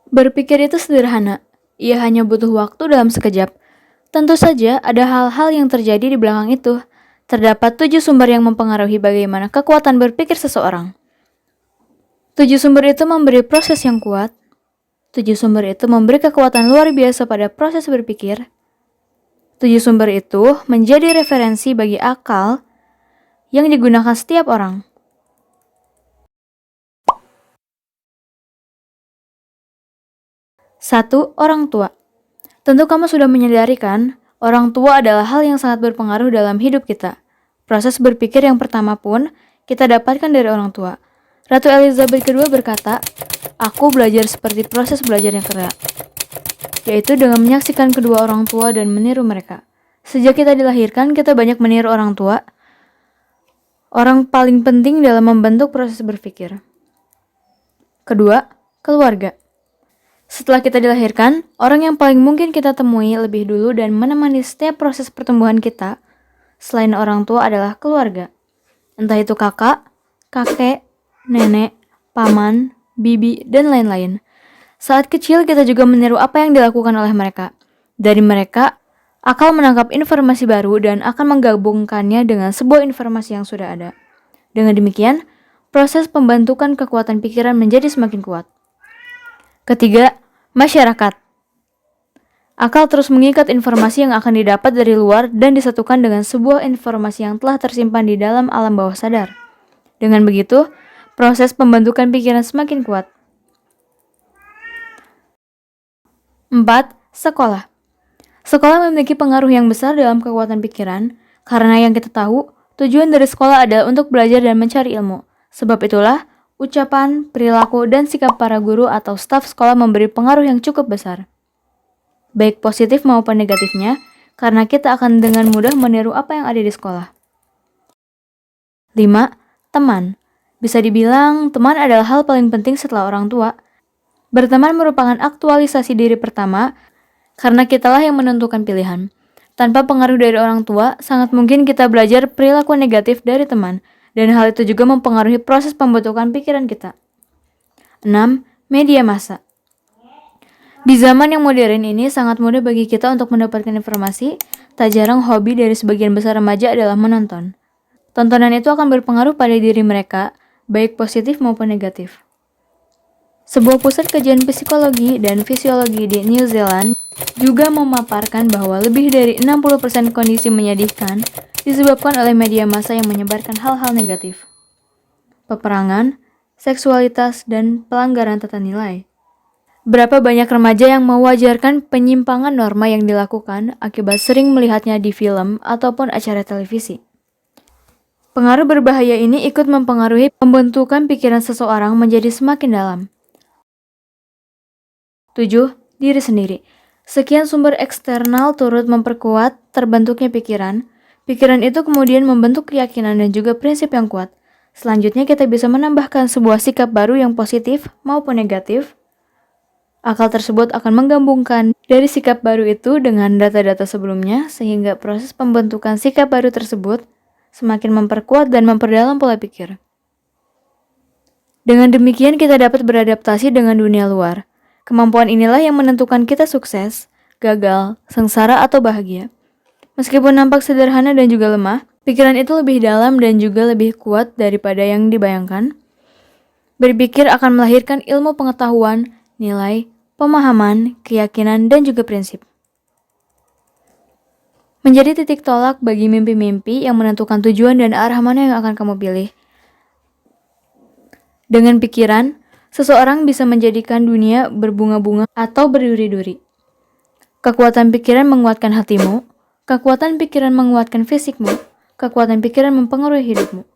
Berpikir itu sederhana. Ia hanya butuh waktu dalam sekejap. Tentu saja ada hal-hal yang terjadi di belakang itu. Terdapat 7 sumber yang mempengaruhi bagaimana kekuatan berpikir seseorang. 7 sumber itu memberi proses yang kuat. 7 sumber itu memberi kekuatan luar biasa pada proses berpikir. 7 sumber itu menjadi referensi bagi akal yang digunakan setiap orang. Satu, orang tua. Tentu kamu sudah menyadari kan, orang tua adalah hal yang sangat berpengaruh dalam hidup kita. Proses berpikir yang pertama pun kita dapatkan dari orang tua. Ratu Elizabeth II berkata, "Aku belajar seperti proses belajar yang kera," yaitu dengan menyaksikan kedua orang tua dan meniru mereka. Sejak kita dilahirkan, kita banyak meniru orang tua, orang paling penting dalam membentuk proses berpikir. Kedua, keluarga. Setelah kita dilahirkan, orang yang paling mungkin kita temui lebih dulu dan menemani setiap proses pertumbuhan kita, selain orang tua adalah keluarga. Entah itu kakak, kakek, nenek, paman, bibi, dan lain-lain. Saat kecil kita juga meniru apa yang dilakukan oleh mereka. Dari mereka, akal menangkap informasi baru dan akan menggabungkannya dengan sebuah informasi yang sudah ada. Dengan demikian, proses pembentukan kekuatan pikiran menjadi semakin kuat. Ketiga, masyarakat. Akal terus mengikat informasi yang akan didapat dari luar dan disatukan dengan sebuah informasi yang telah tersimpan di dalam alam bawah sadar. Dengan begitu, proses pembentukan pikiran semakin kuat. 4. Sekolah. Sekolah memiliki pengaruh yang besar dalam kekuatan pikiran, karena yang kita tahu, tujuan dari sekolah adalah untuk belajar dan mencari ilmu. Sebab itulah, ucapan, perilaku, dan sikap para guru atau staf sekolah memberi pengaruh yang cukup besar. Baik positif maupun negatifnya, karena kita akan dengan mudah meniru apa yang ada di sekolah. 5. Teman. Bisa dibilang, teman adalah hal paling penting setelah orang tua. Berteman merupakan aktualisasi diri pertama, karena kitalah yang menentukan pilihan. Tanpa pengaruh dari orang tua, sangat mungkin kita belajar perilaku negatif dari teman, dan hal itu juga mempengaruhi proses pembentukan pikiran kita. 6. Media massa. Di zaman yang modern ini, sangat mudah bagi kita untuk mendapatkan informasi. Tak jarang hobi dari sebagian besar remaja adalah menonton. Tontonan itu akan berpengaruh pada diri mereka, baik positif maupun negatif. Sebuah pusat kajian psikologi dan fisiologi di New Zealand juga memaparkan bahwa lebih dari 60% kondisi menyedihkan disebabkan oleh media massa yang menyebarkan hal-hal negatif. Peperangan, seksualitas, dan pelanggaran tata nilai. Berapa banyak remaja yang mewajarkan penyimpangan norma yang dilakukan akibat sering melihatnya di film ataupun acara televisi. Pengaruh berbahaya ini ikut mempengaruhi pembentukan pikiran seseorang menjadi semakin dalam. 7. Diri sendiri. Sekian sumber eksternal turut memperkuat terbentuknya pikiran. Pikiran itu kemudian membentuk keyakinan dan juga prinsip yang kuat. Selanjutnya kita bisa menambahkan sebuah sikap baru yang positif maupun negatif. Akal tersebut akan menggabungkan dari sikap baru itu dengan data-data sebelumnya sehingga proses pembentukan sikap baru tersebut semakin memperkuat dan memperdalam pola pikir. Dengan demikian kita dapat beradaptasi dengan dunia luar. Kemampuan inilah yang menentukan kita sukses, gagal, sengsara, atau bahagia. Meskipun nampak sederhana dan juga lemah, pikiran itu lebih dalam dan juga lebih kuat daripada yang dibayangkan. Berpikir akan melahirkan ilmu pengetahuan, nilai, pemahaman, keyakinan, dan juga prinsip. Menjadi titik tolak bagi mimpi-mimpi yang menentukan tujuan dan arah mana yang akan kamu pilih. Dengan pikiran, seseorang bisa menjadikan dunia berbunga-bunga atau berduri-duri. Kekuatan pikiran menguatkan hatimu, kekuatan pikiran menguatkan fisikmu, kekuatan pikiran mempengaruhi hidupmu.